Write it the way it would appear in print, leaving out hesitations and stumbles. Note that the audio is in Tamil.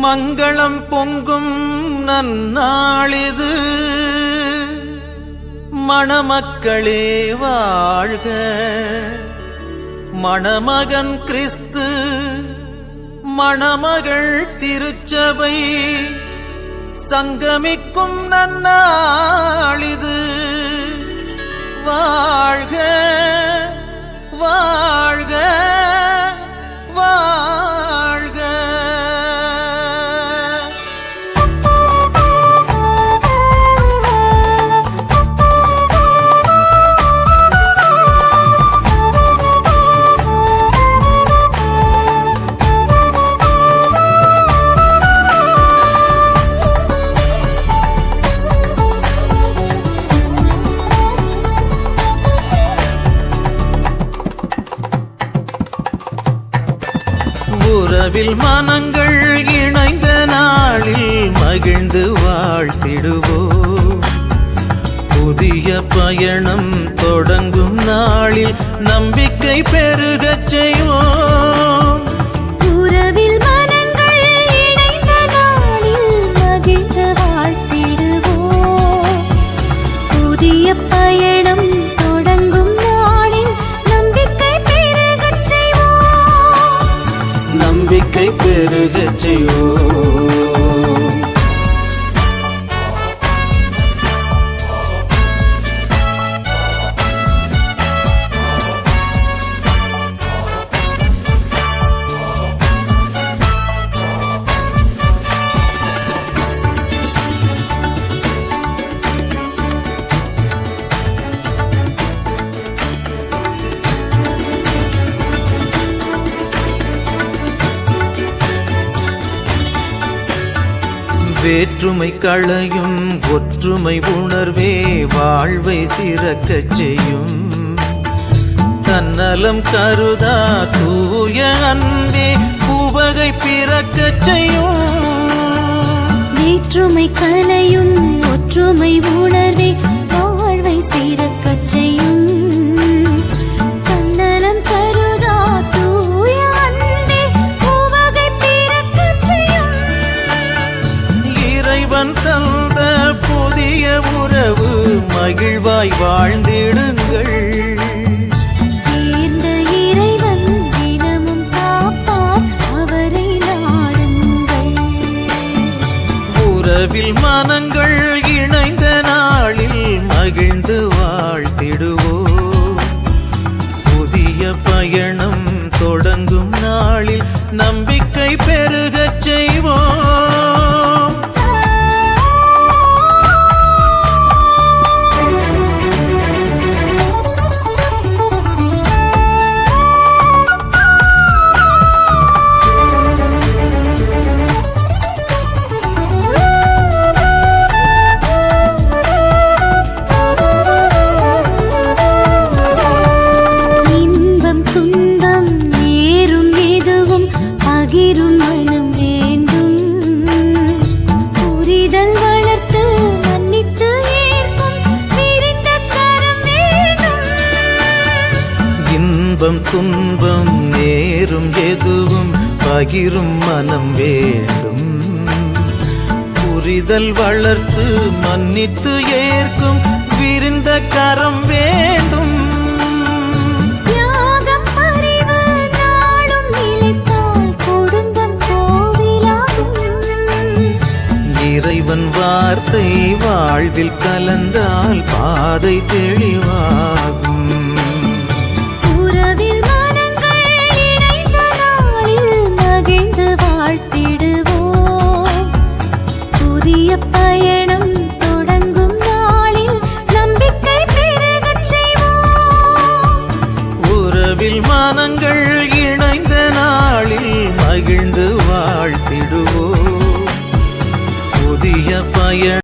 மங்களம் பொங்கும் நன்னாளிது, மணமக்களே வாழ்க. மணமகன் கிறிஸ்து, மணமகள் திருச்சபை சங்கமிக்கும் நன்னாளிது. வாழ்க வாழ்க வாழ்க. உறவில் மனங்கள் இணைந்த நாளில் மகிழ்ந்து வாழ்த்திடுவோம். புதிய பயணம் தொடங்கும் நாளில் நம்பிக்கை பெருகச் செய்வோம். உறவில் மனங்கள் இணைந்த நாளில் மகிழ்ந்து வாழ்த்திடுவோம். புதிய பயணம் தொடங்கும் நாளில் நம்பிக்கை பெருகச் செய்வோம். நம்பிக்கை பெருகச் செய்வோம். வேற்றுமை களையும் ஒற்றுமை உணர்வே வாழ்வை சிறக்கச் செய்யும். தன்னலம் கருதா தூய அன்பே உவகை பிறக்கச் செய்யும். வேற்றுமை களையும் ஒற்றுமை உணர்வே வாழ்வை சிறக்கச் செய்யும். தன்னலம் கருதா தூய அன்பே உவகை பிறக்கச் செய்யும். இறைவன் தந்த புதிய உறவு மகிழ்வாய் வாழ்ந்திடுங்கள். தேர்ந்த இறைவன் தினமும் காப்பார், அவரை நாடுங்கள். உறவில் மனங்கள் இணைந்த நாளில் மகிழ்ந்து வாழ்த்திடுவோம். புதிய பயணம் தொடங்கும் நாளில் நம்பிக்கை பெருகச் செய்வோம். இன்பம் துன்பம் நேரும் எதுவும் பகிரும் மனம் வேண்டும். புரிதல் வளர்த்து மன்னித்து ஏற்கும் விரிந்த கரம் வேண்டும். தியாகம் அறிவு நாளும் நிலைத்தால் குடும்பம் கோவிலாகும். இறைவன் வார்த்தை வாழ்வில் கலந்தால் பாதை தெளிவாகும். உறவில் மனங்கள் இணைந்த நாளில் மகிழ்ந்து வாழ்த்திடுவோம். புதிய பயணம் தொடங்கும் நாளில் நம்பிக்கை பெருகச் செய்வோம். உறவில் மனங்கள் இணைந்த நாளில் மகிழ்ந்து வாழ்த்திடுவோம். புதிய பயணம்